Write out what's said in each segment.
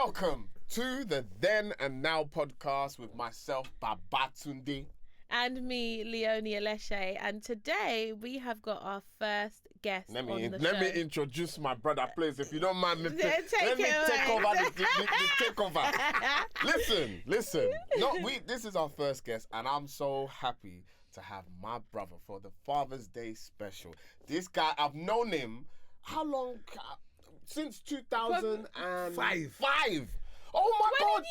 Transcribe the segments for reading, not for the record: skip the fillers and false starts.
Welcome to the Then and Now podcast with myself, Babatunde. And me, Leonie Aleshe. And today we have got our first guest on the show. Let me introduce my brother, please. If you don't mind, let me take over the takeover. Listen. This is our first guest, and I'm so happy to have my brother for the Father's Day special. This guy, I've known him, how long? Since 2005. Oh my God,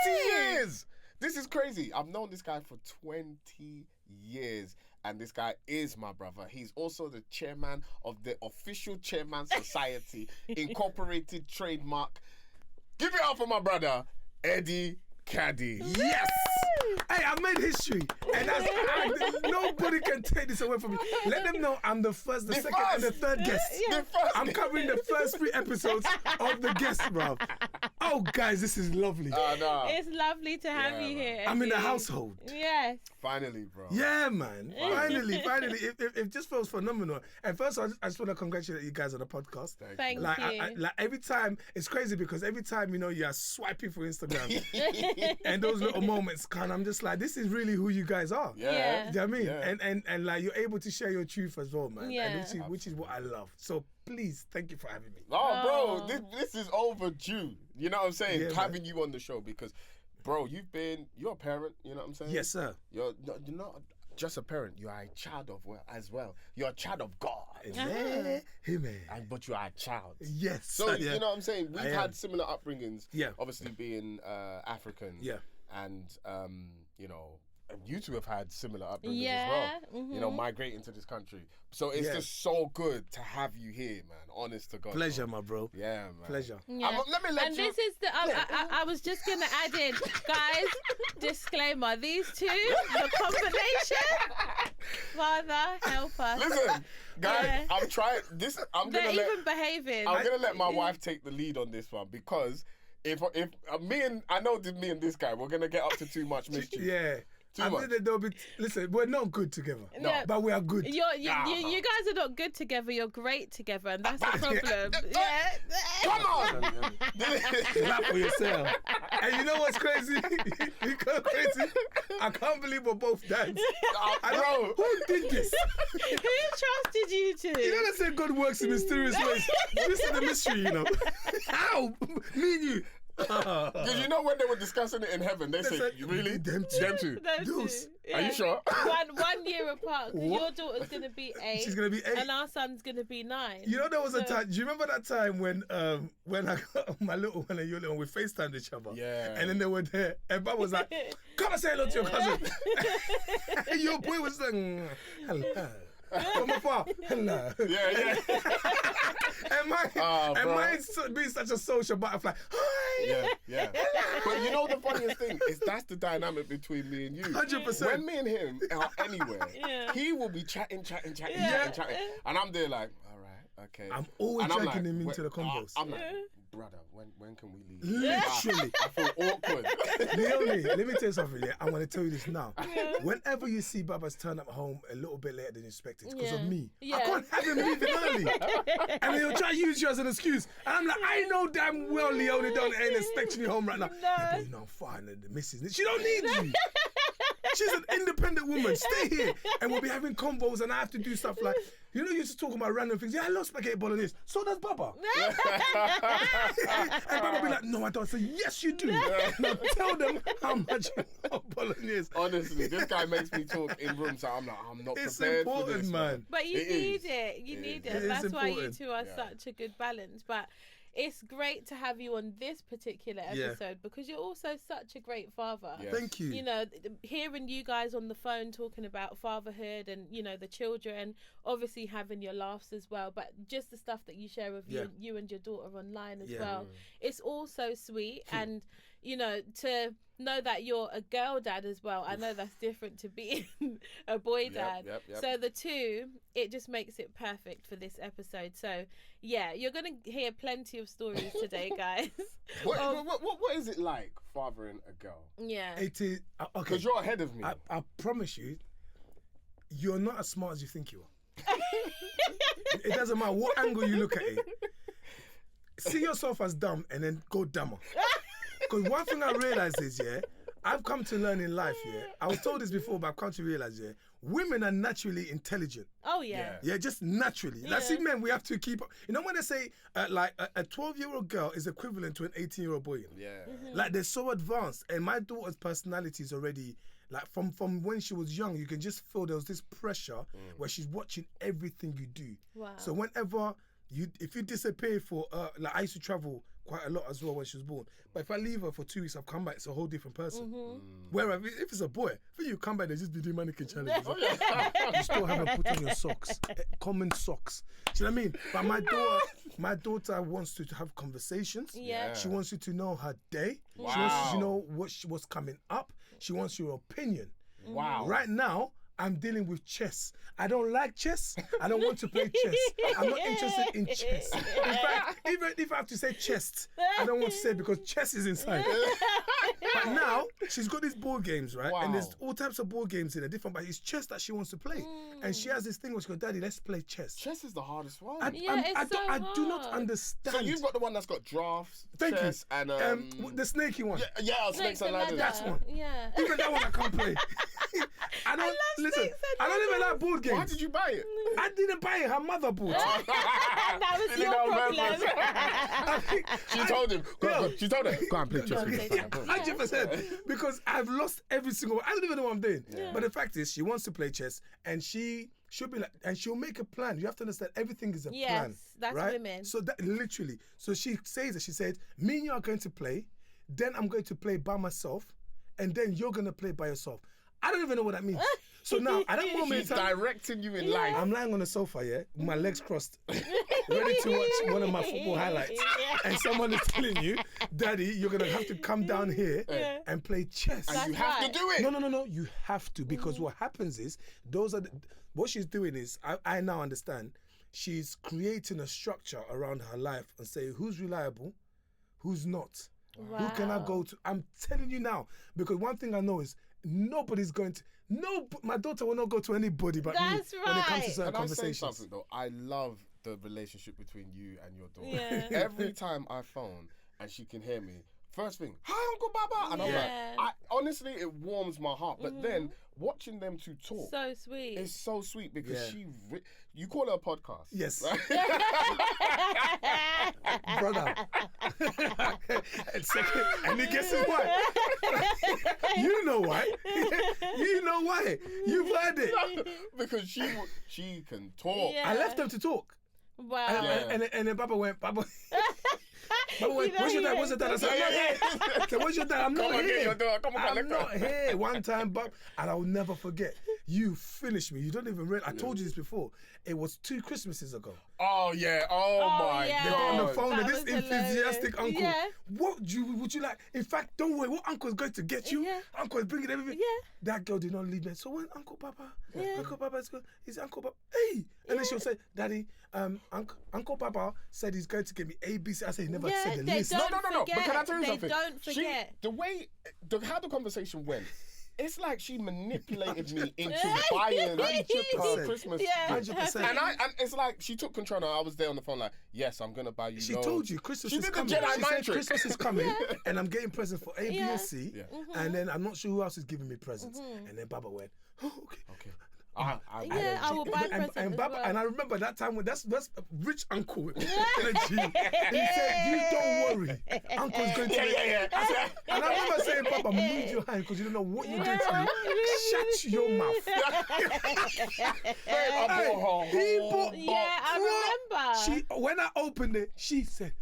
20 years! This is crazy. I've known this guy for 20 years, and this guy is my brother. He's also the chairman of the Official Chairman Society Incorporated Trademark. Give it up for my brother, Kadi. Yes! Hey, I made history, and nobody can take this away from me. Let them know I'm the first, the second, and the third guest. I'm covering the first 3 episodes of the guest, bro. Oh, guys, this is lovely. It's lovely to have you here. I'm in the household. Yes. Finally, bro. Yeah, man. Finally. It just feels phenomenal. And first, I just want to congratulate you guys on the podcast. Thank you. Every time, it's crazy because every time, you're swiping for Instagram and those little moments, I'm just like, this is really who you guys are. Yeah. Do you know what I mean? Yeah. And like, you're able to share your truth as well, man. Yeah. And which is what I love. So please, thank you for having me. Oh, bro, this is overdue. You know what I'm saying? Yeah, having you on the show because, bro, you're a parent. You know what I'm saying? Yes, sir. You're not just a parent. You are a child as well. You're a child of God. Amen. But you are a child. Yes. So, you know what I'm saying? We've had similar upbringings. Yeah. Obviously being African. Yeah. And, you two have had similar upbringings as well. Mm-hmm. Migrating to this country. So it's just so good to have you here, man. Honest to God. Pleasure, my bro. Yeah, man. Pleasure. Yeah. This is the... I was just going to add in, guys, disclaimer, these two, the combination, Father, help us. Listen, guys, I'm trying... They're even behaving. I'm going to let my wife take the lead on this one because if me and this guy, we're going to get up to too much mystery. Yeah. Listen, we're not good together. No. But we are good. You guys are not good together. You're great together, and that's the problem. Come on! Clap for yourself. And you know what's crazy? I can't believe we're both dads. Bro, who did this? Who trusted you to? You know they say God works in mysterious ways. This is the mystery, How? Me and you. Did you know when they were discussing it in heaven, they said, "You really? Them two? Those. Are you sure?" 1 year apart. Your daughter's going to be 8. She's going to be 8. And our son's going to be 9. You know, there was a time. Do you remember that time when I got my little one and your little one, we FaceTimed each other? Yeah. And then they were there, and Bob was like, "Come and say hello to your cousin." And your boy was like, "Hello." From afar, hello. Yeah. and mine being such a social butterfly. Hi. Yeah. But you know the funniest thing is that's the dynamic between me and you. 100%. When me and him are anywhere, he will be chatting, and I'm there like, all right, okay. I'm always dragging him into the combos. I'm like, brother, when can we leave? Literally. I feel awkward. Leonie, let me tell you something. Yeah, I'm going to tell you this now. Whenever you see Babas turn up home a little bit later than expected, it's because of me. I can't have him leaving early. And then he'll try to use you as an excuse. And I'm like, I know damn well Leonie ain't expecting you home right now. No. Yeah, but I'm fine. The missus, she don't need you. She's an independent woman. Stay here. And we'll be having combos and I have to do stuff like, you used to talk about random things. Yeah, I love spaghetti bolognese. So does Baba. And Baba be like, no, I don't. I say, yes, you do. Now tell them how much you love bolognese. Honestly, this guy makes me talk in rooms. So I'm not it's prepared important, for this, man. But you need it. You need it. That's why you two are such a good balance. But it's great to have you on this particular episode because you're also such a great father. Yes. Thank you. Hearing you guys on the phone talking about fatherhood and, the children, obviously having your laughs as well, but just the stuff that you share with you and your daughter online as well. It's all so sweet. And, to know that you're a girl dad as well. I know that's different to being a boy dad. Yep. So the two, it just makes it perfect for this episode. So you're going to hear plenty of stories today, guys. What is it like fathering a girl? Yeah. It is, okay. Because you're ahead of me. I promise you're not as smart as you think you are. It doesn't matter what angle you look at it. see yourself as dumb and then go dumber. Because one thing I realized is, I've come to learn in life, I was told this before, but I've come to realize, women are naturally intelligent. Oh, yeah. Yeah, just naturally. Yeah. Like, see, men, we have to keep up. You know when they say, like, a 12-year-old girl is equivalent to an 18-year-old boy? Yeah. Like, they're so advanced. And my daughter's personality is already, like, from when she was young, you can just feel there was this pressure where she's watching everything you do. Wow. So whenever if you disappear for, like, I used to travel quite a lot as well when she was born. But if I leave her for 2 weeks, I've come back, it's a whole different person. Whereas if it's a boy, when you come back, they just be doing mannequin challenges. You still haven't put on your socks, common socks. Do you know what I mean? But my daughter wants to have conversations. Yeah. She wants you to know her day. Wow. She wants you to know what's coming up. She wants your opinion. Wow. Right now, I'm dealing with chess. I don't like chess. I don't want to play chess. I'm not interested in chess. In fact, even if I have to say chest, I don't want to say because chess is inside. But now, she's got these board games, right? Wow. And there's all types of board games in there, different, but it's chess that she wants to play. And she has this thing where she goes, Daddy, let's play chess. Chess is the hardest one. I do not hard. understand. So you've got the one that's got drafts, Thank chess, you. and the snaky one. yeah, snakes and ladders. That's one. Yeah. Even that one I can't play. I don't listen. snakes and I don't even like board games. Why did you buy it? I didn't buy it. Her mother bought it. That was your problem. She told him. She told him. Go and play chess. with me." 100%. Because I've lost every single one. I don't even know what I'm doing. But the fact is, she wants to play chess, and she'll be like, and she'll make a plan. You have to understand, everything is a plan. Yes, that's right? women. So that literally. So she says that. She said, me and you are going to play. Then I'm going to play by myself, and then you're going to play by yourself. I don't even know what that means. So now, at that moment She's in time, directing you in life. I'm lying on the sofa, with my legs crossed, ready to watch one of my football highlights. And someone is telling you, Daddy, you're going to have to come down here and play chess. And you have to do it. No. You have to, because what happens is, what she's doing is, I now understand, she's creating a structure around her life and say, who's reliable, who's not. Wow. Who can I go to? I'm telling you now, because one thing I know is, nobody's going to. My daughter will not go to anybody but That's me when it comes to right. certain Can I say conversations. something though? I love the relationship between you and your daughter. Yeah. Every time I phone and she can hear me, first thing, hi Uncle Baba, and I'm Yeah. like, honestly, it warms my heart. But then watching them two talk, So sweet. it's so sweet because you call her a podcast. Yes. right? Brother. And second, and he guesses why. You know why. You know why. You've heard it. Because she can talk. Yeah. I left them to talk. Wow. And then Baba went, Baba went, where's your dad? Where's your dad? I said, I'm not here. I said, where's your dad? I'm Come not on, get here. your daughter. Come on, I'm let not go. here. One time, Bob, and I'll never forget. You finished me. You don't even realize. I told you this before. It was 2 Christmases ago. Oh yeah. Oh my yeah. They got on the God. phone That and this was hilarious. enthusiastic uncle. Yeah. What would you like? In fact, don't worry. What uncle's going to get you? Yeah. Uncle is bringing everything. Yeah. That girl did not leave me. So when Uncle Papa is going, he's Uncle Papa. Hey, and then she'll say, Daddy, Uncle Papa said he's going to give me ABC. I said he never said the they list. don't No. But can I tell you They something? don't forget. How the conversation went. It's like she manipulated me into buying her 100%. Christmas Yeah. gift. 100%. And it's like she took control. And I was there on the phone like, yes, I'm gonna buy you. She loads. told you Christmas She is did the coming. Jedi She mind said trick. Christmas is coming, and I'm getting presents for A, B, Yeah. and C. Yeah. And then I'm not sure who else is giving me presents. And then Baba went, oh, okay. Okay. I will buy presents and as Baba, well. and I remember that time when that's rich uncle energy. He said, "You don't worry, Uncle's going to." Yeah. And I remember saying, "Papa, move your hand because you don't know what you're going to do. Shut your mouth." He bought. I remember. When I opened it, she said,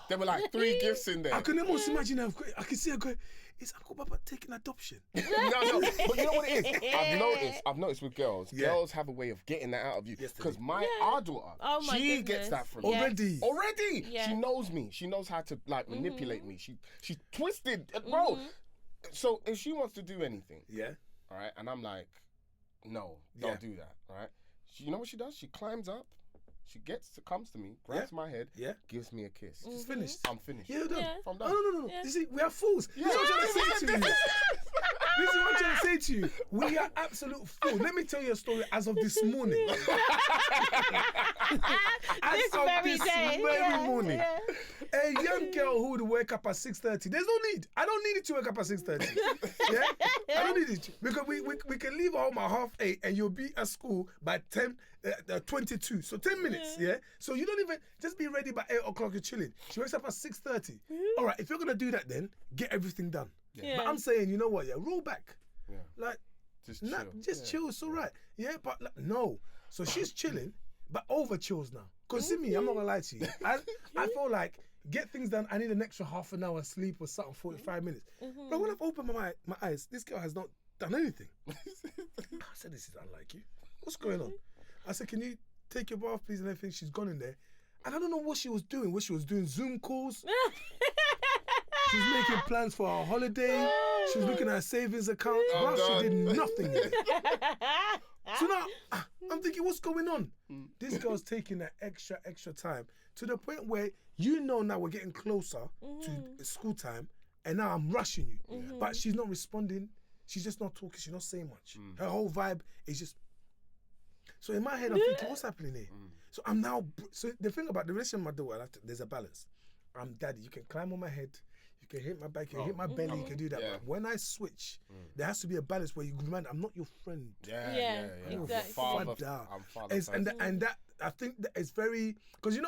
There were like 3 gifts in there. "I can almost imagine her. I can see her going." Is Uncle Papa taking adoption? No, but you know what it is? I've noticed with girls, girls have a way of getting that out of you. Yes, they Because do. our daughter, Oh my she goodness. gets that from Yeah. me. Already. Yeah. She knows me. She knows how to like manipulate me. She's twisted, bro. So if she wants to do anything, Yeah. all right, and I'm like, no, don't do that, all right? You know what she does? She climbs up. She comes to me, grabs my head, gives me a kiss. It's finished. I'm finished. Yeah, done. Yeah. I'm No, done. no. You see, we are fools. Yeah. That's what I'm trying to say to you. This is what I'm trying to say to you. We are absolute fools. Let me tell you a story as of this morning. This very morning. A young girl who would wake up at 6:30. There's no need. I don't need it to wake up at 6:30. Yeah? I don't need it. Because we can leave home at 8:30 and you'll be at school by 10:22. So 10 minutes, yeah? So you don't even, just be ready by 8 o'clock, you're chilling. She wakes up at 6:30. All right, if you're going to do that then, get everything done. Yeah. But I'm saying, you know what, roll back. Yeah. Like, just chill, it's all right. Yeah, but like, no. So she's chilling, but over chills now. Because see me, I'm not going to lie to you. I feel like, get things done, I need an extra half an hour sleep or something, 45 minutes. But when I've opened my eyes, this girl has not done anything. I said, this is unlike you. What's going on? I said, can you take your bath, please, and everything. She's gone in there. And I don't know what she was doing. Zoom calls. She was making plans for our holiday. She was looking at her savings account. She did nothing with it. So now, I'm thinking, what's going on? This girl's taking that extra time to the point where now we're getting closer to school time, and now I'm rushing you. But she's not responding. She's just not talking. She's not saying much. Her whole vibe is just... So in my head, I'm thinking, what's happening here? So I'm now... So the thing about the relationship with my daughter, there's a balance. I'm daddy. You can climb on my head. You can hit my back. You can hit my belly. You can do that. Yeah. But when I switch, there has to be a balance where you remind, I'm not your friend. Yeah, exactly. I'm father. And that, I think that is very... Because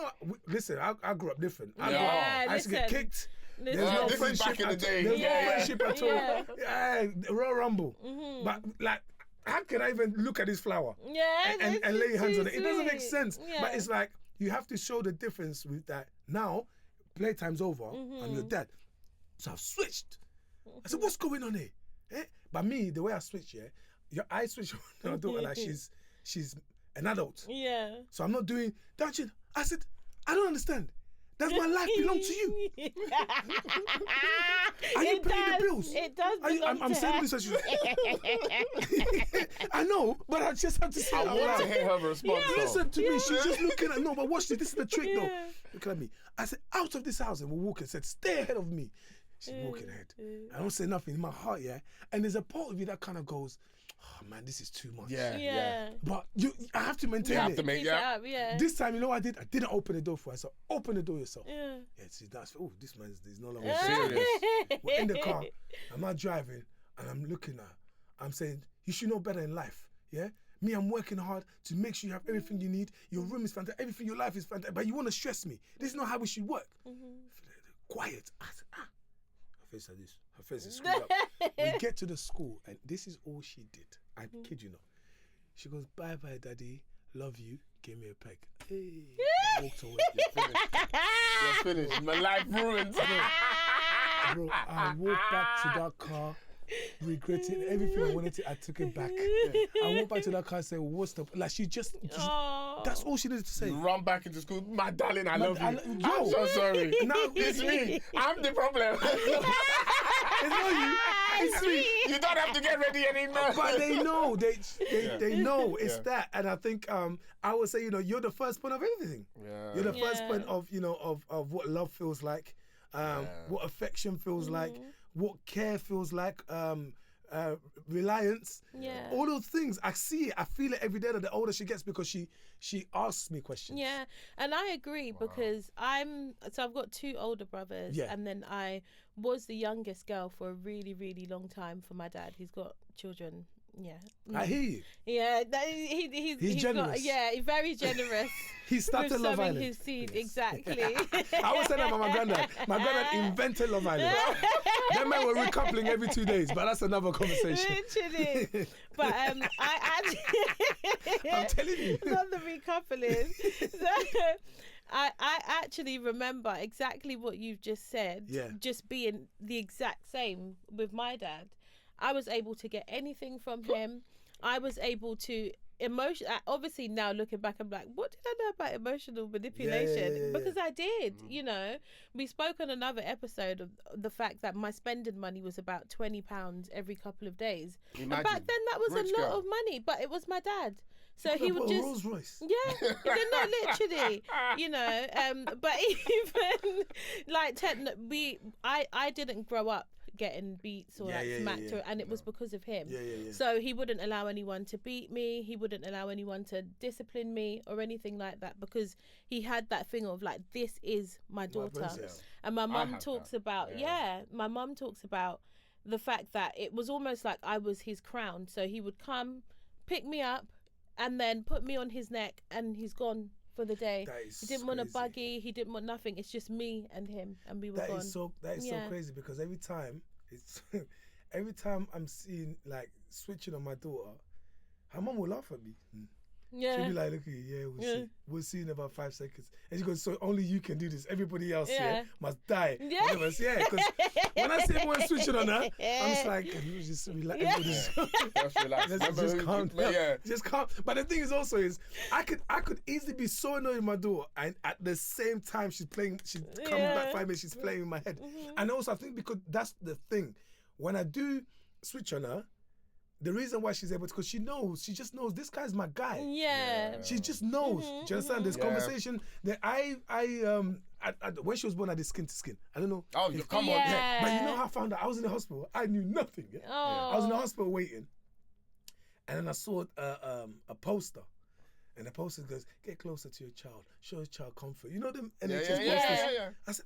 listen, I grew up different. Yeah, I used to get kicked. There's no this friendship is back in the day. There's no friendship at all. Yeah, Royal Rumble. But like, how can I even look at this flower? Yeah, and lay hands on it? It doesn't make sweet. sense. Yeah. But it's like, you have to show the difference with that. Now, playtime's over. I'm your dad. So I've switched. I said, what's going on here? But me, the way I switch, I switch with my daughter like she's an adult. Yeah. So I'm not doing, don't you? I said, I don't understand. Does my life belong to you? Are you paying the bills? It does belong I'm to saying her. this as you... I know, but I just have to say it I out want to loud. hear her response. though. Listen to me, she's just looking at... No, but watch this. This is the trick, though. Look at me. I said, out of this house, and we're walking. I said, stay ahead of me. She's walking ahead. I don't say nothing in my heart, and there's a part of you that kind of goes, oh man, this is too much. Yeah. But I have to maintain You have it. to make Keep it up, yeah. This time, you know what I did? I didn't open the door for her. So open the door yourself. Yeah. See, that's... Oh, this man is no longer serious. We're in the car. I'm not driving, and I'm looking at her. I'm saying, you should know better in life, yeah? Me, I'm working hard to make sure you have everything you need. Your room is fantastic. Everything, your life is fantastic. But you want to stress me. This is not how we should work. Quiet. I said, Her face like this. Her face is screwed up. We get to the school, and this is all she did. I kid you not. She goes, bye-bye, daddy. Love you. Give me a peg. Hey. I walked away. You're finished. My life ruined. Bro, I walked back to that car, regretting everything I wanted to. I took it back. I walked back to that car and said, what's the... Like, she just that's all she needed to say. You run back into school. My darling, I love you. Yo. I'm so sorry. Now, It's me. I'm the problem. It's not you. It's me. You don't have to get ready anymore. But they know. They know it's that. And I think I would say, you're the first point of everything. Yeah. You're the first point of, of what love feels like, what affection feels like, what care feels like, reliance. Yeah. All those things. I see it. I feel it every day that the older she gets, because she asks me questions. Yeah, and I agree because I've got two older brothers, and then I was the youngest girl for a really, really long time for my dad. He's got children. Yeah, I hear you. Yeah, he's generous. He's very generous. He started with Love sowing Island. his seed, exactly. I always say that about my granddad. My granddad invented Love Island. Them men were recoupling every 2 days, but that's another conversation. Literally. But I'm telling you. Not the recoupling. So, I actually remember exactly what you've just said. Yeah. Just being the exact same with my dad. I was able to get anything from him. I was able to obviously now looking back, I'm like, what did I know about emotional manipulation? Yeah. Because I did, we spoke on another episode of the fact that my spending money was about £20 every couple of days. Imagine. And back then that was Rich a lot girl. of money, but it was my dad. So he would just Rolls Royce. Yeah, no, literally, you know. But even like I didn't grow up getting beats or smacked, and it was because of him. So he wouldn't allow anyone to beat me. He wouldn't allow anyone to discipline me or anything like that, because he had that thing of like, this is my daughter. And my mum talks about my mum talks about the fact that it was almost like I was his crown. So he would come, pick me up, and then put me on his neck, and he's gone for the day. He didn't want a buggy. He didn't want nothing. It's just me and him, and we were gone. That is so crazy, because every time I'm seeing like switching on my daughter, her mum will laugh at me. Yeah. She'll be like, look, we'll see. We'll see in about 5 seconds. And she goes, so only you can do this. Everybody else must die. Yeah. Because when I see everyone switching on her, I'm just like, just relax. Just relax. Just calm down. Just calm. But the thing is also I could easily be so annoyed with my daughter, and at the same time she's coming back 5 minutes, she's playing in my head. And also I think because that's the thing. When I do switch on her, the reason why she's able to, because she just knows this guy's my guy. Yeah. She just knows. Do you understand? There's conversation that when she was born, I did skin to skin. I don't know. Oh, come on. Yeah. But you know how I found out? I was in the hospital. I knew nothing. I was in the hospital waiting. And then I saw a poster. And the poster goes, get closer to your child. Show your child comfort. You know them NHS posters? Yeah. I said,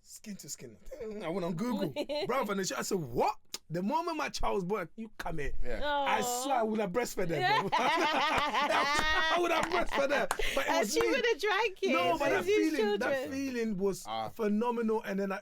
skin to skin. I went on Google. I said, what? The moment my child was born, you come here. I swear I would have breastfed her, bro. I would have breastfed her. But it was she would have drank it. No, but that feeling was phenomenal. And then I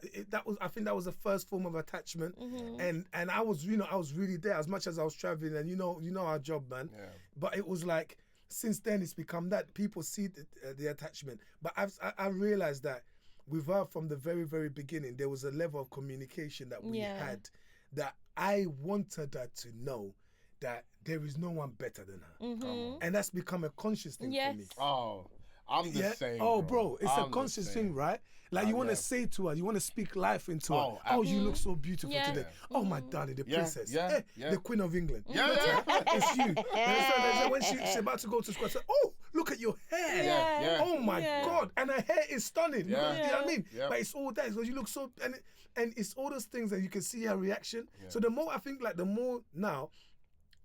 think that was the first form of attachment. And I was really there, as much as I was traveling, and you know our job, man. But it was like, since then it's become that people see the attachment. But I realized that with her from the very, very beginning, there was a level of communication that we had, that I wanted her to know that there is no one better than her. And that's become a conscious thing for me. Oh, I'm the same. Oh, bro, it's a conscious thing, right? Like you want to say to her, you want to speak life into her. Oh, you look so beautiful today. Oh, my darling, the princess. The Queen of England. It's you. When she's about to go to school, I said, oh, look at your hair. Oh, my God. And her hair is stunning. You know what I mean? But it's all that. Because you look so... And it's all those things that you can see her reaction. So the more, I think, like, the more now,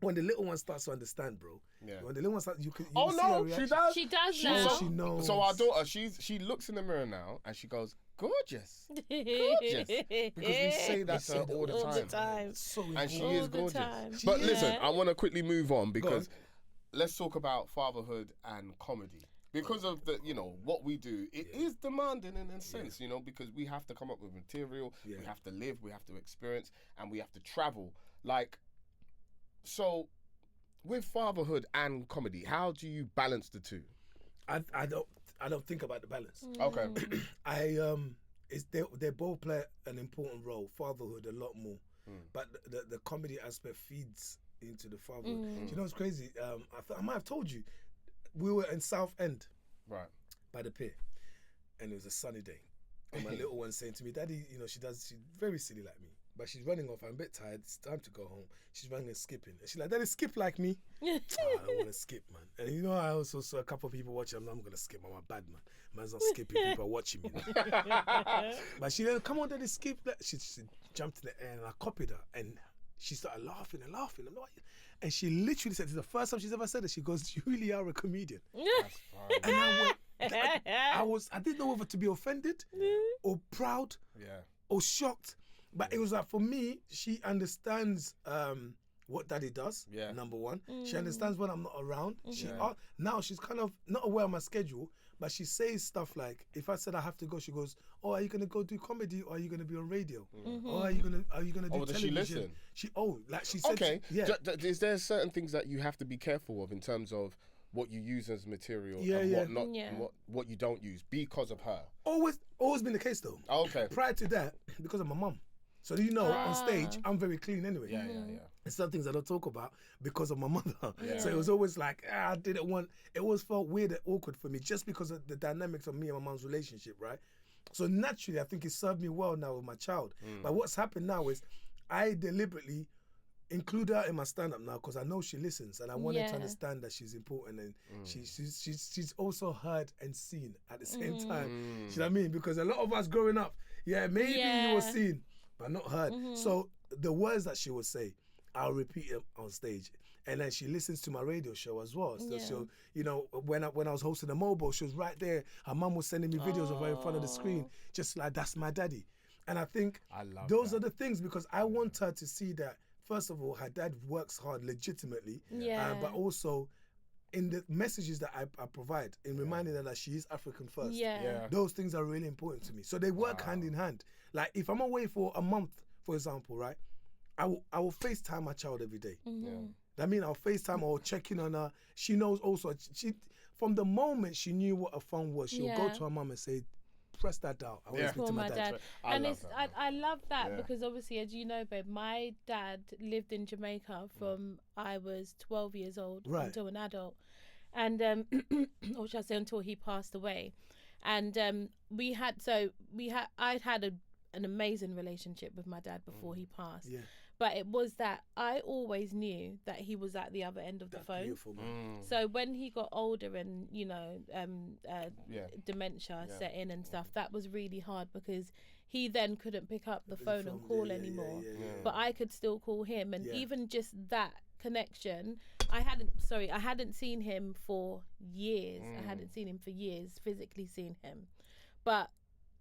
when the little one starts to understand, bro. When the little one starts, you can see her reaction. She does now. She knows. So our daughter, she looks in the mirror now and she goes, gorgeous. Gorgeous. Because we say that to her all the time. So and she is gorgeous. But listen, I want to quickly move on, because let's talk about fatherhood and comedy. Because of the, what we do, it is demanding in a sense, because we have to come up with material, we have to live, we have to experience, and we have to travel. Like, so with fatherhood and comedy, how do you balance the two? I don't think about the balance. Okay. They both play an important role. Fatherhood a lot more, but the comedy aspect feeds into the fatherhood. Do you know what's crazy? I might have told you. We were in Southend, right, by the pier, and it was a sunny day. And my little one's saying to me, "Daddy, she's very silly like me, but she's running off. I'm a bit tired. It's time to go home." She's running and skipping, and she's like, "Daddy, skip like me." I don't want to skip, man. And I also saw a couple of people watching. I'm gonna skip. I'm a bad man. Man's not skipping. People are watching me. But she then, "Come on, Daddy, skip." She jumped in the air, and I copied her, and she started laughing and laughing. I'm like, and she literally said, "It's the first time she's ever said it." She goes, "You really are a comedian." That's fine. And I didn't know whether to be offended or proud or shocked. But it was like, for me, she understands what Daddy does, number one. She understands when I'm not around. Now she's kind of not aware of my schedule, but she says stuff like, if I said I have to go, she goes, "Oh, are you gonna go do comedy, or are you gonna be on radio, or are you gonna do television?" Does she listen? She said. Okay. Is there certain things that you have to be careful of in terms of what you use as material and what you don't use because of her? Always been the case though. Okay. Prior to that, because of my mum. So on stage, I'm very clean anyway. Yeah. And some things I don't talk about because of my mother. So it was always like, I didn't want, it always felt weird and awkward for me just because of the dynamics of me and my mum's relationship, right? So naturally, I think it served me well now with my child. But what's happened now is I deliberately include her in my stand-up now because I know she listens and I want her to understand that she's important and she's also heard and seen at the same time. You know what I mean? Because a lot of us growing up, maybe you were seen, but not heard. So the words that she would say, I'll repeat them on stage. And then she listens to my radio show as well. So she'll, you know, when I was hosting the mobile, she was right there. Her mum was sending me videos of her in front of the screen, just like, that's my daddy. And I think those are the things, because I want her to see that, first of all, her dad works hard legitimately, but also in the messages that I provide, in reminding her that she is African first. Those things are really important to me. So they work hand in hand. Like if I'm away for a month, for example, right, I will FaceTime my child every day. I mean, I'll FaceTime or check in on her. She knows also, from the moment she knew what a phone was, she'll go to her mum and say, press that dial. I want to speak to my dad. And I love that because obviously, as you know, babe, my dad lived in Jamaica from I was 12 years old until an adult. And, or should I say until he passed away. And I'd had an amazing relationship with my dad before he passed. But it was that I always knew that he was at the other end of the phone. Beautiful, man. So when he got older and, you know, dementia set in and stuff, that was really hard because he then couldn't pick up the phone and call anymore. But I could still call him. And even just that connection, I hadn't seen him for years. I hadn't seen him for years, physically seen him. But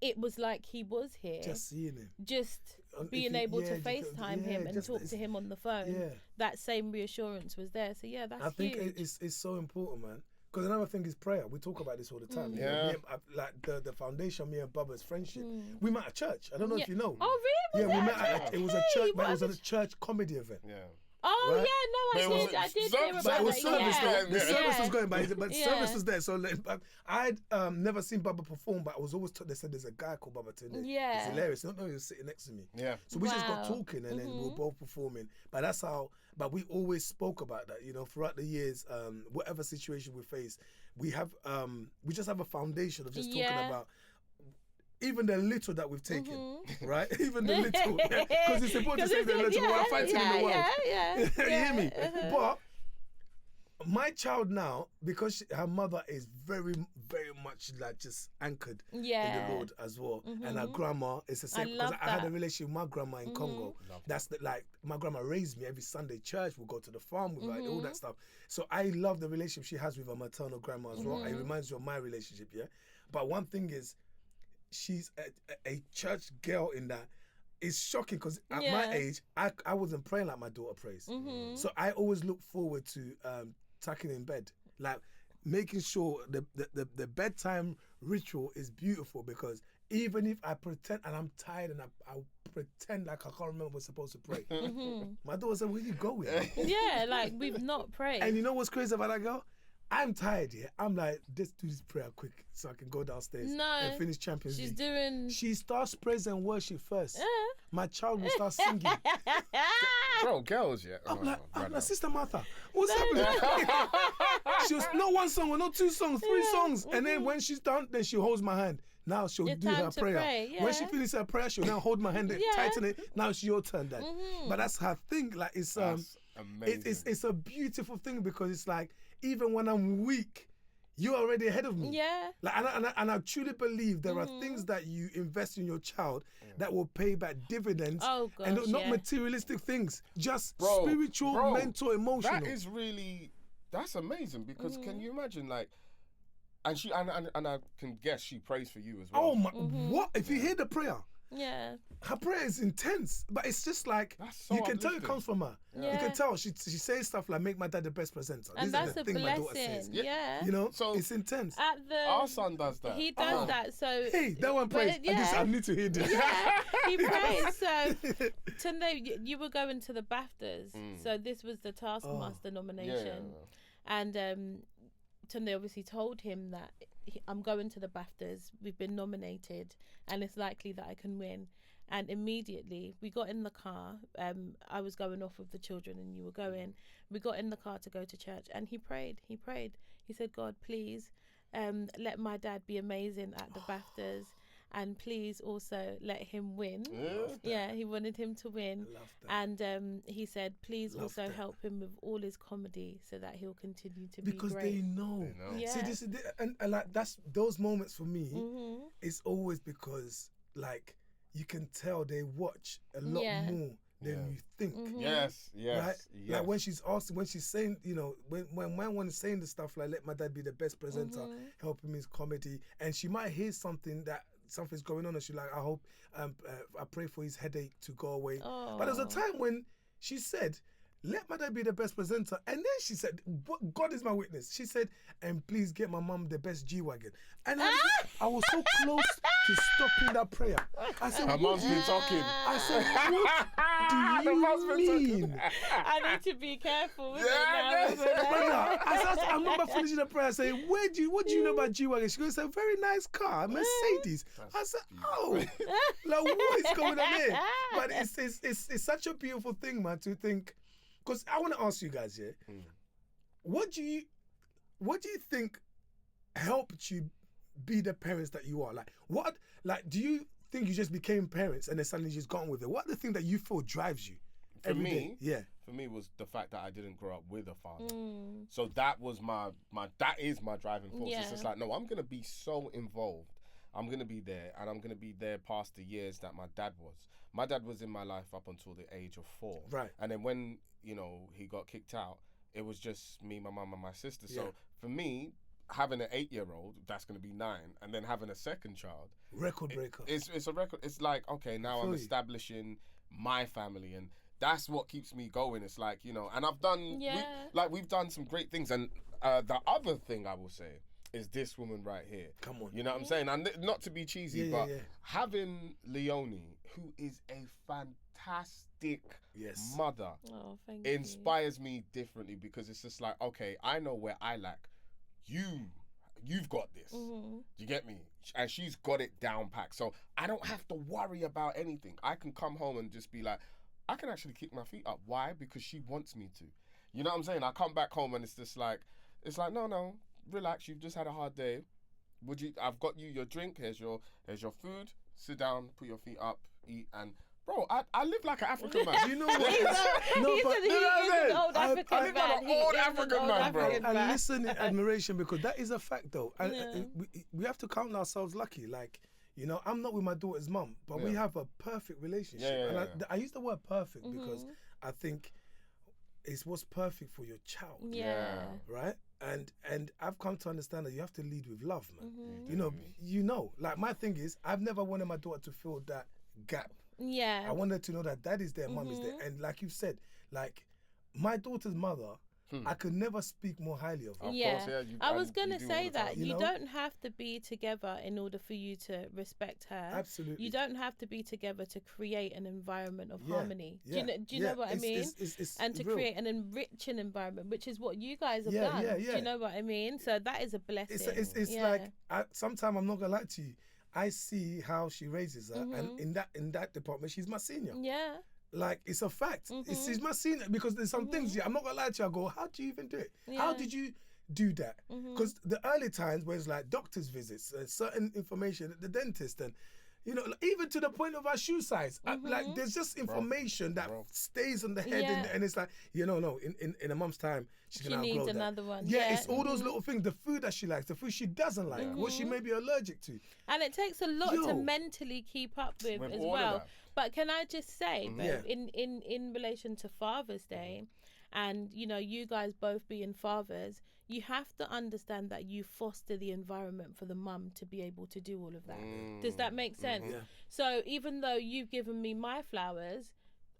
it was like he was here. Just seeing him. Just being able to FaceTime him and talk to him on the phone. That same reassurance was there. So that's I think huge. it's so important, man. Because another thing is prayer. We talk about this all the time. You know, like the foundation, me and Bubba's friendship. We met at church. I don't know if you know. Oh, really? We met it was a church, but it was a church comedy event. Oh right? I did hear about that. It was service there. The service was going, but service was there. So I'd never seen Baba perform, but I was always told, they said there's a guy called Babatunde. He's hilarious. I don't know, he was sitting next to me. So we just got talking and then we were both performing. But that's how. But we always spoke about that. You know, throughout the years, whatever situation we face, we just have a foundation of just talking about. Even the little that we've taken, right? Even the little, because it's important to say the little. We're fighting in the world. You hear me? But my child now, because her mother is very, very much like just anchored in the Lord as well, and her grandma is the same. Because I had a relationship with my grandma in Congo. That's like my grandma raised me every Sunday church. We'll go to the farm, with all that stuff. So I love the relationship she has with her maternal grandma as well. It reminds me of my relationship, But one thing is, she's a church girl in that. It's shocking because at my age, I wasn't praying like my daughter prays. So I always look forward to tucking in bed, like making sure the bedtime ritual is beautiful, because even if I pretend and I'm tired and I pretend like I can't remember what's supposed to pray, my daughter said, "Where you going?" Like we've not prayed. And you know what's crazy about that girl? I'm tired, I'm like, let's do this prayer quick so I can go downstairs and finish Champions League. She starts praise and worship first. My child will start singing. Bro, girls, I'm like, Sister Martha, what's happening? She was not one song, or not two songs, 3 songs. And then when she's done, then she holds my hand. Now she'll do her prayer. When she finishes her prayer, she'll now hold my hand, tighten it. Now it's your turn, Dad. But that's her thing. Like it's amazing. It's a beautiful thing, because it's like, even when I'm weak, you're already ahead of me. Like, and I truly believe there are things that you invest in your child that will pay back dividends. Oh, gosh, and not materialistic things, just spiritual, mental, emotional. That is really, that's amazing, because can you imagine, like, and she and I can guess she prays for you as well. Oh my, what? If you hear the prayer, her prayer is intense, but it's just like, so you can tell it comes from her. You can tell she says stuff like, "Make my dad the best presenter." And this that's is the a thing blessing. my daughter says. Yeah. You know, so it's intense. Our son does that. He does that. So hey, that one prays. I need to hear this. He prays. So Tunde, you were going to the BAFTAs. So this was the Taskmaster nomination, and Tunde obviously told him that I'm going to the BAFTAs. We've been nominated, and it's likely that I can win. And immediately we got in the car. I was going off with the children and you were going. We got in the car to go to church, and he prayed. He said, "God, please, let my dad be amazing at the BAFTAs." and please also let him win. He wanted him to win. Love that. And he said, please also help him with all his comedy so that he'll continue to be great. Because they know. Yeah. See, this is and like that's those moments for me. It's always because like you can tell they watch a lot more than you think. Yes. Right? Like when she's saying, you know, when one is saying the stuff like, let my dad be the best presenter, help him his comedy, and she might hear something's going on, and she's like, I hope, I pray for his headache to go away. But there's a time when she said, let my dad be the best presenter, and then she said, God is my witness. She said, and please get my mum the best G-Wagon. And I was so close to stopping that prayer. I said, her mum's been talking. I said, what do you mean? I need to be careful with it now. I remember finishing the prayer saying, what do you know about G-Wagon? She goes, it's a very nice car, Mercedes. I said, oh, like what is going on here? But it's such a beautiful thing, man, to think. Because I want to ask you guys, what do you think helped you be the parents that you are? Do you think you just became parents and then suddenly just got on with it? What are the thing that you feel drives you every day? Yeah. For me was the fact that I didn't grow up with a father. So that was my driving force. It's just like, no, I'm going to be so involved. I'm going to be there, and I'm going to be there past the years that my dad was. My dad was in my life up until the age of 4. Right. And then when, you know, he got kicked out, it was just me, my mum, and my sister. So for me, having an 8-year-old, that's going to be 9, and then having a second child. Record breaker. It's a record. It's like, okay, now I'm establishing my family, and that's what keeps me going. It's like, you know, and I've done, we've done some great things. And the other thing I will say is this woman right here. Come on. You know what I'm saying? And not to be cheesy, but having Leonie, who is a fantastic mother, inspires me differently, because it's just like, okay, I know where I lack. You've got this. Do you get me? And she's got it down packed. So I don't have to worry about anything. I can come home and just be like, I can actually kick my feet up. Why? Because she wants me to. You know what I'm saying? I come back home and it's just like, no, relax, you've just had a hard day. I've got you your drink, here's your food, sit down, put your feet up, eat, and bro, I live like an African man. You know what? He's an old African man. Old African man, bro. And listen in admiration, because that is a fact though. And we have to count ourselves lucky. Like, you know, I'm not with my daughter's mum, but we have a perfect relationship. And I use the word perfect because I think it's what's perfect for your child. Right? And I've come to understand that you have to lead with love, man. You know, like my thing is, I've never wanted my daughter to feel that gap. I wanted to know that dad is there, mum is there. And like you said, like my daughter's mother, I could never speak more highly of her. I was going to say that. You don't have to be together in order for you to respect her. Absolutely. You don't have to be together to create an environment of harmony. Do you know what I mean? And to create an enriching environment, which is what you guys have done. Do you know what I mean? So that is a blessing. It's like, sometimes I'm not going to lie to you, I see how she raises her, and in that department, she's my senior. Like, it's a fact. She's my senior, because there's some things, I'm not going to lie to you, I go, how do you even do it? How did you do that? Because the early times where it's like doctor's visits, certain information at the dentist, and, you know, even to the point of our shoe size. Like, there's just information that stays on the head, and it's like, you know, no, in a month's time, she needs another one. It's all those little things, the food that she likes, the food she doesn't like, what she may be allergic to. And it takes a lot to mentally keep up with as well. But can I just say, babe, in relation to Father's Day, and, you know, you guys both being fathers, you have to understand that you foster the environment for the mum to be able to do all of that. Does that make sense? So even though you've given me my flowers,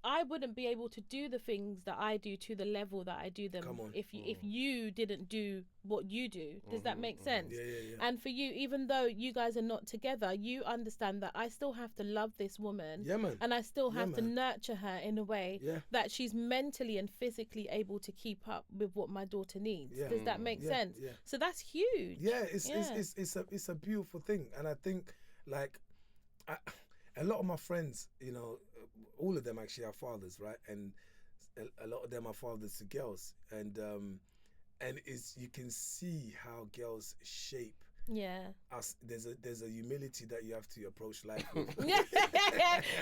I wouldn't be able to do the things that I do to the level that I do them if you didn't do what you do. Does that make sense? And for you, even though you guys are not together, you understand that I still have to love this woman, and I still have to nurture her in a way that she's mentally and physically able to keep up with what my daughter needs. Does that make sense? So that's huge. It's a beautiful thing. And I think, like, a lot of my friends, you know, all of them actually are fathers, right? And a lot of them are fathers to girls, and it's, you can see how girls shape Yeah. There's a humility that you have to approach life with.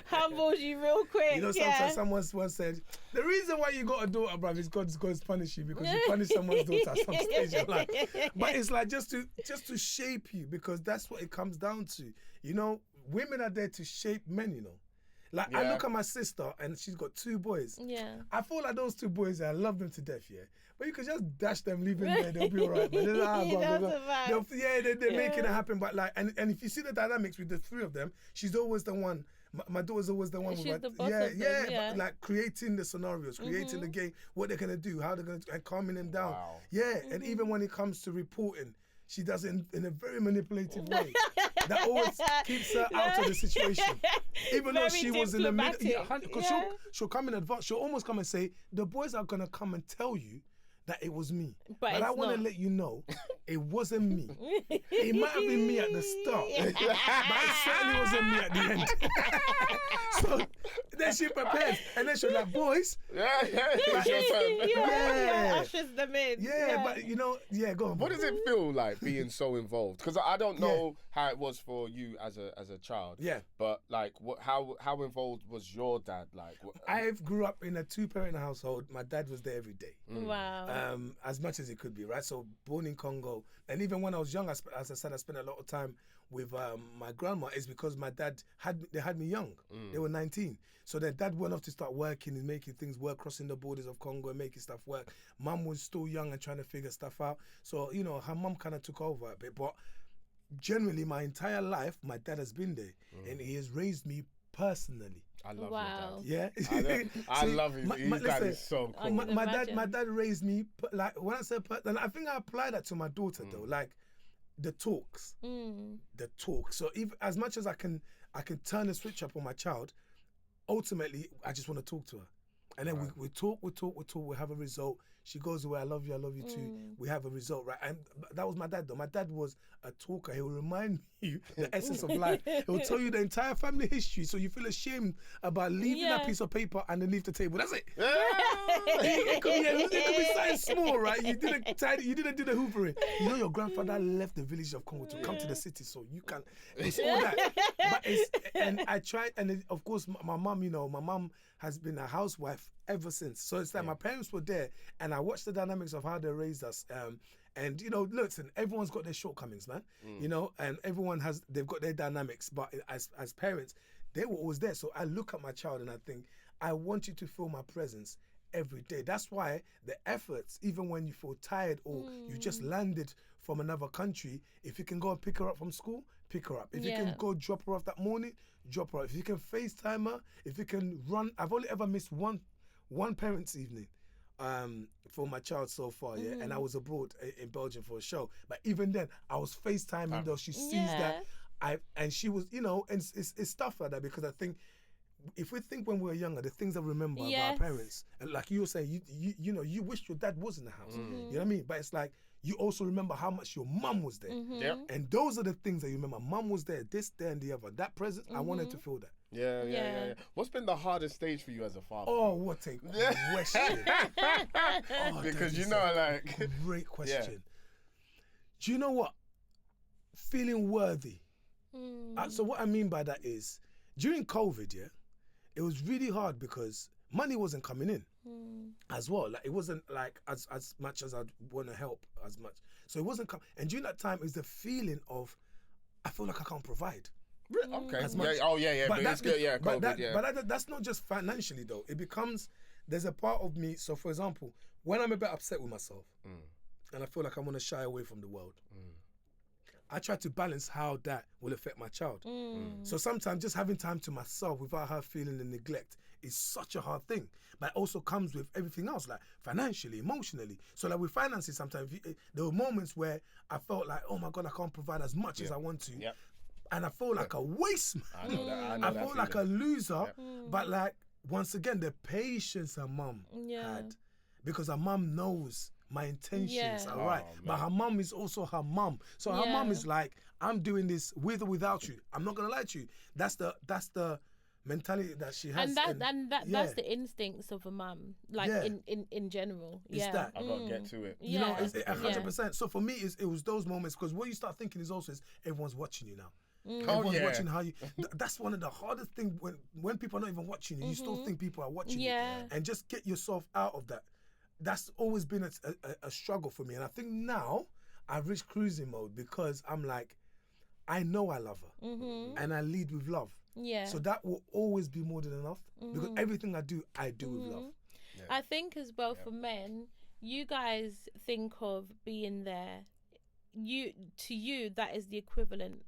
Humbles you real quick. You know, sometimes someone once said, the reason why you got a daughter, bruv, is God's going to punish you because you punish someone's daughter at some stage in life. But it's like just to shape you, because that's what it comes down to. You know, women are there to shape men, you know. Like, I look at my sister and she's got 2 boys. Yeah. I feel like those 2 boys, I love them to death, yeah. But you can just dash them, leave them there, they'll be all right. But they're making it happen. But like, and if you see the dynamics with the 3 of them, she's always the one. My daughter's always the one. She's with the boss of them, but like creating the scenarios, creating the game, what they're gonna do, how they're gonna, and calming them down. Wow. Yeah, and even when it comes to reporting, she does it in a very manipulative way. That always keeps her out of the situation. Even though she was in the middle. Because she'll come in advance. She'll almost come and say, the boys are going to come and tell you that it was me. But I want to let you know, it wasn't me. It might have been me at the start, but it certainly wasn't me at the end. So then she prepares, and then she's like, boys. It's your turn. Ushers them in. But you know, go on. What does it feel like being so involved? Because I don't know how it was for you as a child. Yeah. But like, how involved was your dad? Like, I grew up in a 2-parent household. My dad was there every day. Wow. As much as it could be, right? So born in Congo, and even when I was young, as I said, I spent a lot of time with my grandma. Is because my dad had me young. They were 19, so their dad went off to start working and making things work, crossing the borders of Congo and making stuff work. Mum was still young and trying to figure stuff out. So you know, her mum kind of took over a bit, but generally, my entire life, my dad has been there, and he has raised me personally. I love your dad. Yeah, I love his dad is so cool. My dad raised me like, when I say, and I think I apply that to my daughter though, like the talks. So even as much as I can turn the switch up on my child, ultimately I just want to talk to her, and then we talk, we have a result. She goes away, I love you too. We have a result, right? And that was my dad though. My dad was a talker. He will remind you the essence of life. He will tell you the entire family history, so you feel ashamed about leaving that piece of paper and then leave the table. That's it. It could be something small, right? You didn't do the hoovering. You know, your grandfather left the village of Congo to come to the city, so you can. It's all that. But and I tried, and of course my mum. You know, my mum has been a housewife ever since. So it's like my parents were there, and I watched the dynamics of how they raised us. And you know, listen, everyone's got their shortcomings, man. You know, and they've got their dynamics. But as parents, they were always there. So I look at my child and I think, I want you to feel my presence every day. That's why the efforts, even when you feel tired or you just landed from another country, if you can go and pick her up from school, pick her up. If you can go drop her off that morning, drop her off. If you can FaceTime her, if you can run. I've only ever missed one parents' evening for my child so far, and I was abroad in Belgium for a show. But even then, I was FaceTiming though. She sees that and she was, you know, and it's stuff like that, because I think if we think when we were younger, the things that we remember about our parents, and like you were saying, you know, you wish your dad was in the house. You know what I mean? But it's like, you also remember how much your mum was there. And those are the things that you remember. Mum was there, this, there, and the other. That present, I wanted to feel that. Yeah. What's been the hardest stage for you as a father? Oh, what a question. Because you know, like... Great question. Do you know what? Feeling worthy. So what I mean by that is, during COVID, it was really hard because money wasn't coming in as well. Like, it wasn't like as much as I'd want to help as much. So it wasn't and during that time, it was the feeling of, I feel like I can't provide. Okay. As much. But it's good. Yeah, COVID, but that's not just financially though. It becomes, there's a part of me. So for example, when I'm a bit upset with myself and I feel like I want to shy away from the world, I try to balance how that will affect my child. So sometimes just having time to myself without her feeling the neglect is such a hard thing. But it also comes with everything else, like financially, emotionally. So like with finances, sometimes there were moments where I felt like, oh my God, I can't provide as much as I want to. And I feel like a waste man. I feel like a loser. But like, once again, the patience her mum had. Because her mum knows my intentions are right. But her mum is also her mum. So her mum is like, I'm doing this with or without you. I'm not gonna lie to you. That's the mentality that she has. That's the instincts of a mum, like in general. It's that. I gotta get to it. You know, it's 100%. So for me, it was those moments, because what you start thinking is also everyone's watching you now. Everyone's watching how you. That's one of the hardest things when people are not even watching you. You still think people are watching you, and just get yourself out of that. That's always been a struggle for me, and I think now I've reached cruising mode because I'm like, I know I love her, and I lead with love. Yeah. So that will always be more than enough, because everything I do with love. Yeah. I think as well for men, you guys think of being there. To you that is the equivalent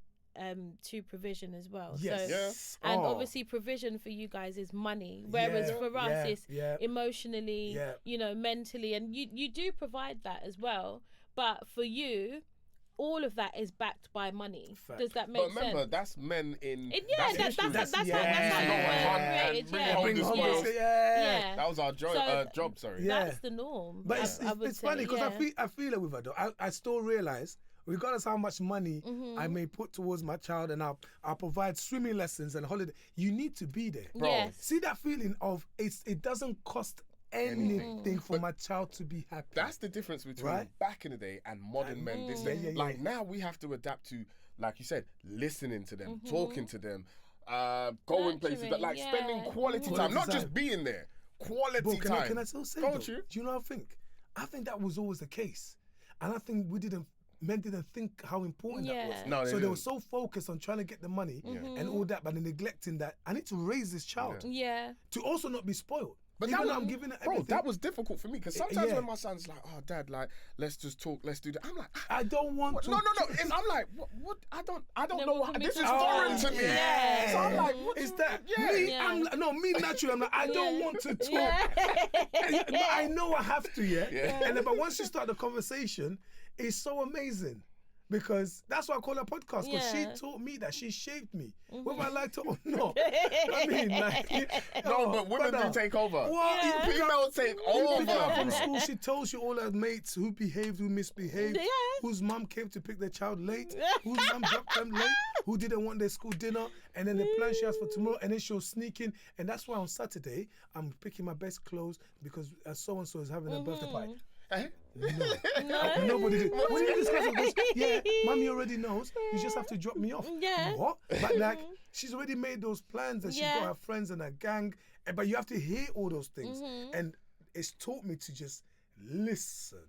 to provision as well. Yes. So, and obviously provision for you guys is money, whereas for us it's emotionally, you know, mentally, and you do provide that as well. But for you, all of that is backed by money. Fact. Does that make sense? But remember, that's men in. That's how it created. That was our job. Sorry. That's the norm. But it's funny because I feel it with her though. I still realize, regardless how much money I may put towards my child, and I'll provide swimming lessons and holiday, you need to be there. Bro. Yes. See that feeling of it doesn't cost anything for my child to be happy. That's the difference between back in the day and modern men this day. Like now we have to adapt to, like you said, listening to them, talking to them, going places, but like spending quality time, not just being there. Quality time. Can I still say, don't you? Do you know what I think? I think that was always the case. And I think men didn't think how important that was. No, so they were so focused on trying to get the money and all that, but they're neglecting that. I need to raise this child. To also not be spoiled. But even that I'm giving it everything. Bro, that was difficult for me, because sometimes when my son's like, "Oh, Dad, like, let's just talk, let's do that," I'm like, I don't want to. No. I'm like, what? I don't know. This is foreign to me. So I'm like, what is that? Yeah. Me naturally, I'm like, I don't want to talk. But I know I have to, And then, but once you start the conversation, it's so amazing. Because that's why I call her podcast, because she taught me that. She shaped me, whether I liked it or not. I mean, like, but women do take over. Well, females take over. From school, she tells you all her mates who behaved, who misbehaved, whose mum came to pick their child late, whose mum dropped them late, who didn't want their school dinner, and then the plan she has for tomorrow, and then she'll sneak in. And that's why on Saturday, I'm picking my best clothes because so-and-so is having a birthday party. No. Nobody did. When you discuss it, Mommy already knows. You just have to drop me off. What? But like, she's already made those plans, and she's got her friends and her gang. But you have to hear all those things, and it's taught me to just listen.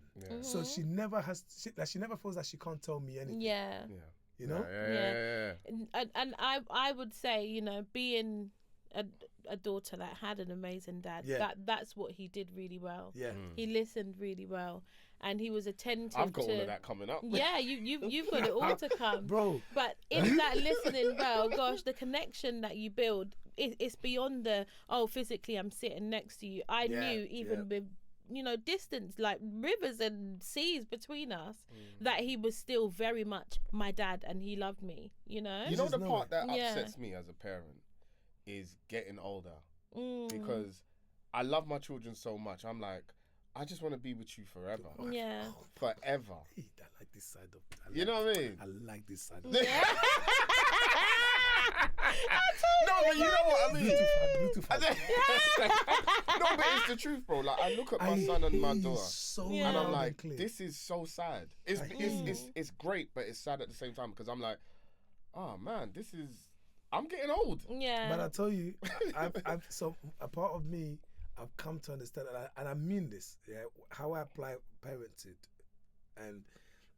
So she never feels that she can't tell me anything. You know. And I would say, you know, being a daughter that had an amazing dad, that's what he did really well. He listened really well, and he was attentive. I've got all of that coming up. You've got it all to come, bro. But in that listening well, gosh, the connection that you build, it's beyond the physically I'm sitting next to you. I knew even with, you know, distance, like rivers and seas between us, that he was still very much my dad, and he loved me. You know. You know the part that upsets me as a parent is getting older, because I love my children so much. I'm like, I just want to be with you forever. Forever. Hey, I like this side of you know what I mean? I like this side of No, but you know what I mean? No, but it's the truth, bro. Like, I look at my son and my daughter, and I'm like, this is so sad. It's great, but it's sad at the same time, because I'm like, oh man, I'm getting old. But I tell you, so a part of me, I've come to understand, and I mean this, how I apply parenting, and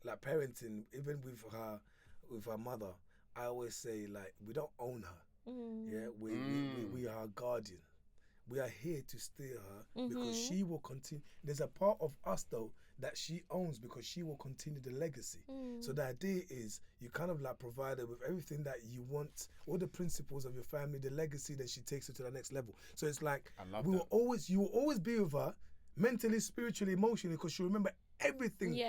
like parenting, even with her mother, I always say, like, we don't own her. We are her guardian. We are here to steer her because she will continue. There's a part of us though that she owns because she will continue the legacy. So the idea is you kind of like provide her with everything that you want, all the principles of your family, the legacy that she takes her to the next level. So it's like you will always be with her mentally, spiritually, emotionally, because she'll remember everything.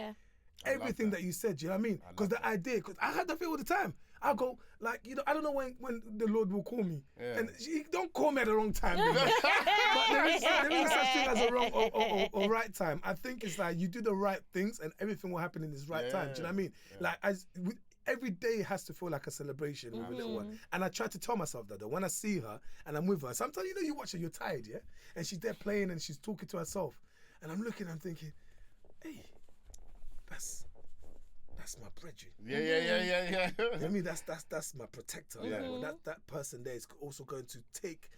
Everything that you said, you know what I mean? Because the idea, because I had that feel all the time. I go, like, you know, I don't know when the Lord will call me. And he don't call me at the wrong time. But there is such thing as a wrong or right time. I think it's like you do the right things and everything will happen in this right time. Do you know what I mean? Like, every day has to feel like a celebration with a little one. And I try to tell myself that when I see her and I'm with her, sometimes, you watch her, you're tired, yeah? And she's there playing and she's talking to herself. And I'm looking, I'm thinking, hey, that's my brethren. Yeah. You know what I mean, that's my protector. Well, that person there is also going to take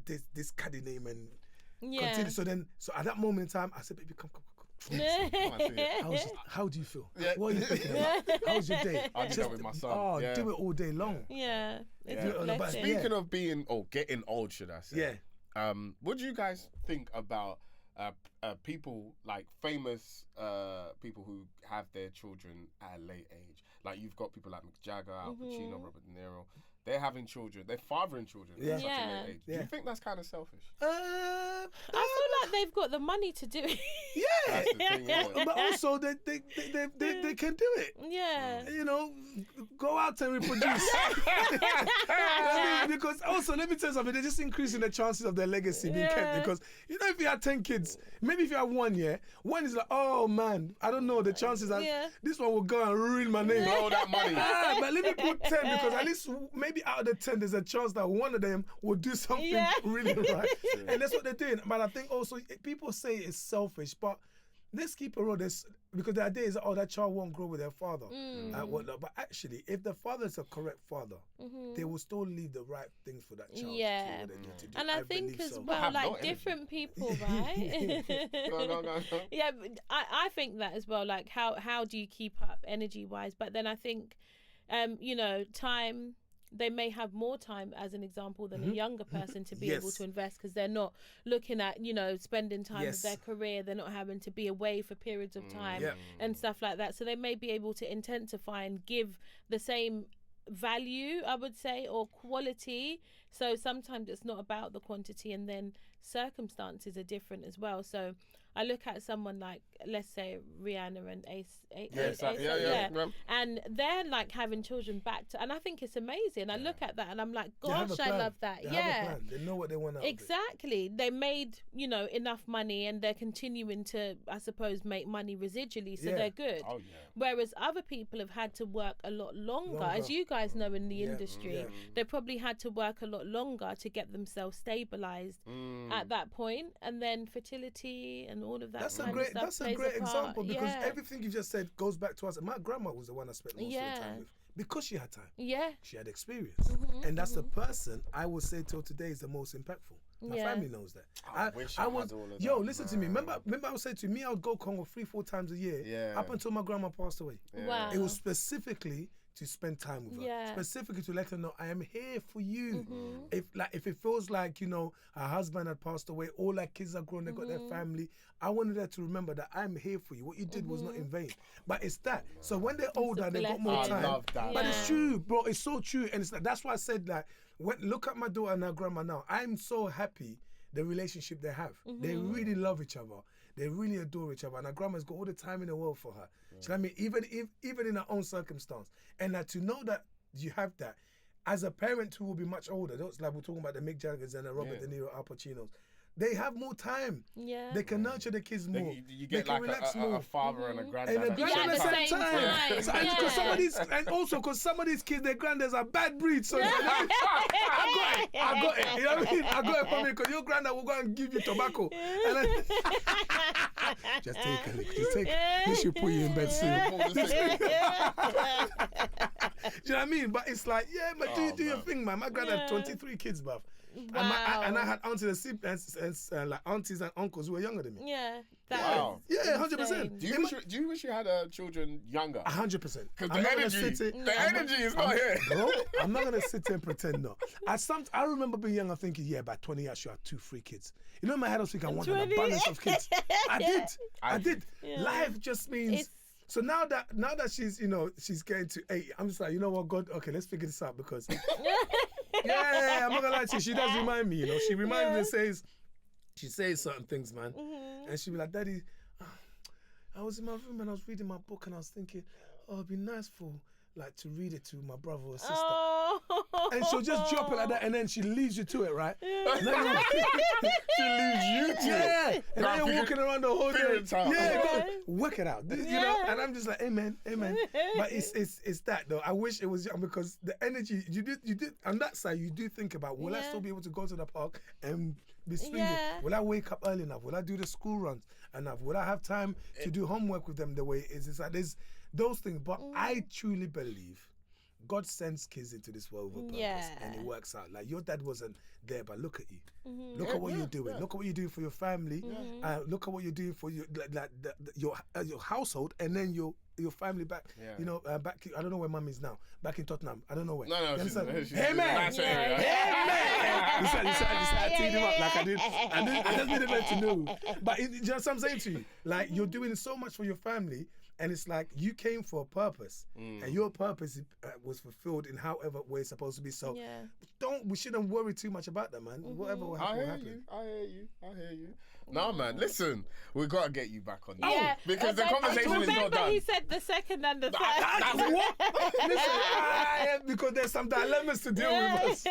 this Kadi name and continue. So at that moment in time, I said, baby, come. How do you feel? Yeah. What are you thinking about? How's your day? I do that with my son. Do it all day long. Yeah. But speaking of getting old, should I say? Yeah. What do you guys think about people, like famous people who have their children at a late age? Like, you've got people like Mick Jagger, Al Pacino, Robert De Niro. They're having children. They're fathering children at such a late age. Do you think that's kind of selfish? I feel like they've got the money to do it. Yeah. That's the thing, But also they can do it. Yeah. You know, go out and reproduce. I mean, because also, let me tell you something, they're just increasing the chances of their legacy being kept. Because, if you had 10 kids, maybe if you have one is like, oh man, I don't know, the chances that this one will go and ruin my name. All that money. But let me put 10, because at least maybe out of the 10, there's a chance that one of them will do something really right. And that's what they're doing. But I think also, people say it's selfish, but let's keep it real. Because the idea is, that child won't grow with their father. Whatnot. But actually, if the father is a correct father, they will still leave the right things for that child. Yeah. To do what they need to do. And I think as well, like different people, right? Go. Yeah, but I think that as well. Like, how do you keep up energy-wise? But then I think, time... They may have more time, as an example, than a younger person to be able to invest, because they're not looking at, spending time with their career. They're not having to be away for periods of time and stuff like that. So they may be able to intensify and give the same value, I would say, or quality. So sometimes it's not about the quantity, and then circumstances are different as well. So I look at someone like, let's say, Rihanna and Ace, and they're like having children back to, and I think it's amazing. I look at that and I'm like, gosh, I love that. They have a plan. They know what they want out exactly. of it. They made, enough money, and they're continuing to, I suppose, make money residually, so they're good. Oh, yeah. Whereas other people have had to work a lot longer. As you guys know in the industry, they probably had to work a lot longer to get themselves stabilized at that point, and then fertility and all of that. That's a great example, because everything you just said goes back to us. And my grandma was the one I spent most of the time with, because she had time. Yeah, she had experience, and that's the person I would say till today is the most impactful. My family knows that. I was all of that, listen to me. Remember I would say to me, I would go Congo 3-4 times a year up until my grandma passed away. Wow. It was specifically to spend time with her, specifically to let her know I am here for you. If it feels like her husband had passed away, all her kids are grown, they got their family, I wanted her to remember that I'm here for you. What you did was not in vain. But it's that. So when they're older, they got more time. I love that. But it's true, bro. It's so true, and that's why I said that. Look at my daughter and her grandma now. I'm so happy the relationship they have. They really love each other. They really adore each other, and her grandma's got all the time in the world for her. Do you know what I mean? Even in her own circumstance, and to know that you have that as a parent who will be much older. Those, like we're talking about the Mick Jaggers and the Robert De Niro, Al Pacinos. They have more time. Yeah. They can nurture the kids more. You get like a father and a granddad. And a granddad at the same time. So, because some of these kids, their granddads are bad breeds. So I got it. You know what I mean? I got it for me, because your granddad will go and give you tobacco. And just take a lick. He should put you in bed soon. Do you know what I mean? But it's like, but do your thing, man. My granddad had 23 kids, bruv. Wow. And I had aunties and like aunties and uncles who were younger than me. Yeah. Wow. Yeah, 100%. Do you wish you had children younger? 100%. Because the energy is not here. Bro, I'm not gonna sit here and pretend no. I remember being young and thinking, by 20 I should have 2-3 kids. In my head I was thinking I want an abundance of kids. I did. Yeah. Life just means. So now that she's she's getting to 8, I'm just like, you know what, God, okay, let's figure this out, because I'm not gonna lie to you, she does remind me, she reminds me and she says certain things, man, and she'll be like, Daddy, I was in my room and I was reading my book and I was thinking, it'd be nice for like to read it to my brother or sister. Oh. And she'll just drop it like that, and then she leaves you to it, right? She leaves you to it. And then you're walking around the whole day. Yeah, go work it out. You know? And I'm just like, amen. But it's that though. I wish it was young, because the energy you did on that side, you do think about, will I still be able to go to the park and be swinging? Yeah. Will I wake up early enough? Will I do the school runs enough? Will I have time to do homework with them the way it is? It's like there's those things. But I truly believe God sends kids into this world with a purpose, and it works out. Like, your dad wasn't there, but look at you. Look at what you're doing. Look at what you're doing for your family. Look at what you're doing for your your household, and then your family back. You know, back. I don't know where mum is now. Back in Tottenham. I don't know where. No, she's hey man, hey man. I teed him up like I did. I just needed them to know. But you know what I'm saying to you? Like, you're doing so much for your family. And it's like, you came for a purpose, and your purpose was fulfilled in however way it's supposed to be. So we shouldn't worry too much about that, man. Whatever will happen, will happen. I hear you. No, man, listen, we got to get you back on that. Yeah. Because the conversation is not done. He said the second and the third. That's what? Listen, because there's some dilemmas to deal with.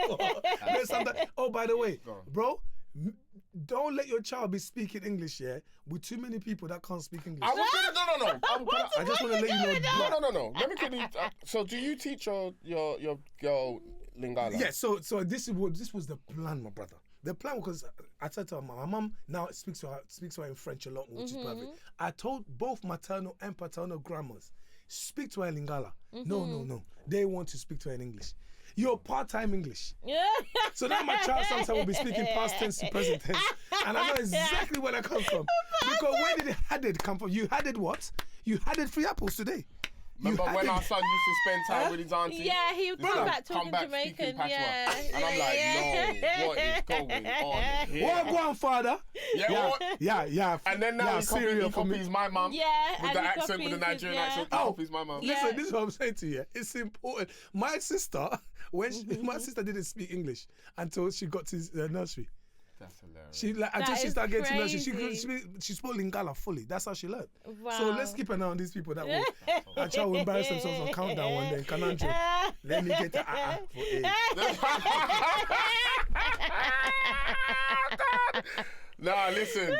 There's some oh, by the way, bro, don't let your child be speaking English, with too many people that can't speak English. No. I just want to let you know. No. Let me quickly. So, do you teach your girl Lingala? Yeah. So this was the plan, my brother. The plan, because I said to her, my mum now speaks to her in French a lot more, which is perfect. I told both maternal and paternal grandmas, speak to her in Lingala. No. They want to speak to her in English. You're part-time English. So now my child sometimes will be speaking past tense to present tense. And I know exactly where that comes from. Because where did Hadid come from? You Hadid what? You Hadid 3 apples today. Remember when our son used to spend time with his auntie? Yeah, he would come back talking Jamaican. Yeah. And I'm like, no, what is going on here? What, grandfather? Yeah. And then now he copies my mum. Yeah. With the accent, with the Nigerian accent, he copies my mum. Listen, this is what I'm saying to you. It's important. My sister, my sister didn't speak English until she got to nursery. That's hilarious. Until she started getting to nursery, she spoke Lingala fully. That's how she learned. Wow. So let's keep an eye on these people that will try to embarrass themselves on countdown one day. Kananjo, let me get the for A. Nah, listen.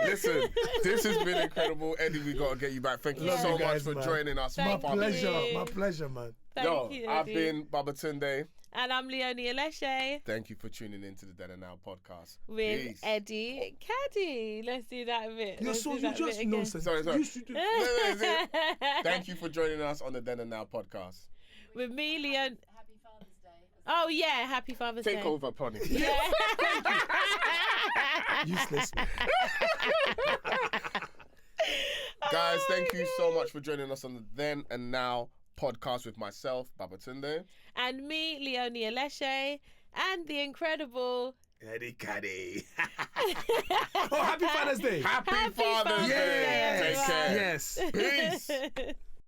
This has been incredible. Eddie, we got to get you back. Thank you so much for joining us. My pleasure, man. Thank you, I've been Babatunde. And I'm Leonie Aleshe. Tany you for tuning in to the Then and Now podcast. With Peace. Eddie Kadi. Let's do that a bit. You're just nonsense. Sorry. You should do Thank you for joining us on the Then and Now podcast. With me, Leon. Happy Father's Day. Oh, yeah. Happy Father's Day. Take over, Pony. Yeah. Useless. Guys, thank you so much for joining us on the Then and Now podcast with myself, Babatunde. And me, Leonie Aleshe. And the incredible Eddie Kadi. Oh, happy Father's Day. Happy Father's Day. Yes. Take care. Yes. Peace.